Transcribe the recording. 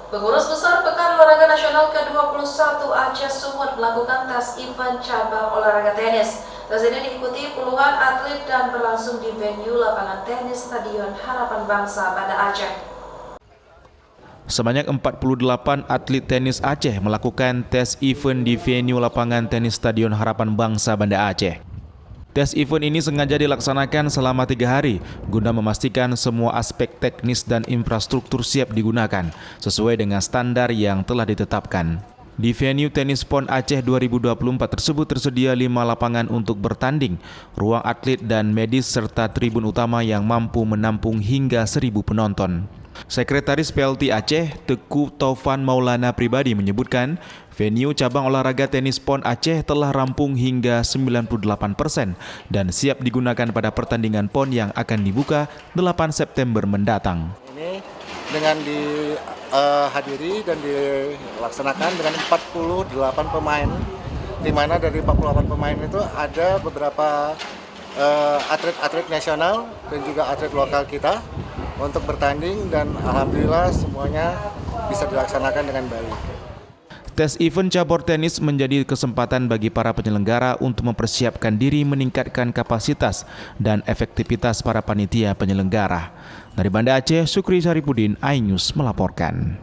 Pengurus Besar Pekan Olahraga Nasional ke-21 Aceh Sumut melakukan tes event cabang olahraga tenis. Tes ini diikuti puluhan atlet dan berlangsung di venue lapangan tenis Stadion Harapan Bangsa Banda Aceh. Sebanyak 48 atlet tenis Aceh melakukan tes event di venue lapangan tenis Stadion Harapan Bangsa Banda Aceh. Tes event ini sengaja dilaksanakan selama 3 hari guna memastikan semua aspek teknis dan infrastruktur siap digunakan sesuai dengan standar yang telah ditetapkan. Di venue tenis PON Aceh 2024 tersebut tersedia 5 lapangan untuk bertanding, ruang atlet dan medis serta tribun utama yang mampu menampung hingga 1.000 penonton. Sekretaris PLT Aceh, Teguh Taufan Maulana Pribadi menyebutkan, venue cabang olahraga tenis PON Aceh telah rampung hingga 98% dan siap digunakan pada pertandingan PON yang akan dibuka 8 September mendatang. Ini dengan dihadiri dan dilaksanakan dengan 48 pemain, di mana dari 48 pemain itu ada beberapa atlet-atlet nasional dan juga atlet lokal kita untuk bertanding, dan alhamdulillah semuanya bisa dilaksanakan dengan baik. Tes event cabur tenis menjadi kesempatan bagi para penyelenggara untuk mempersiapkan diri meningkatkan kapasitas dan efektivitas para panitia penyelenggara. Dari Banda Aceh, Sukri Saripudin, iNews melaporkan.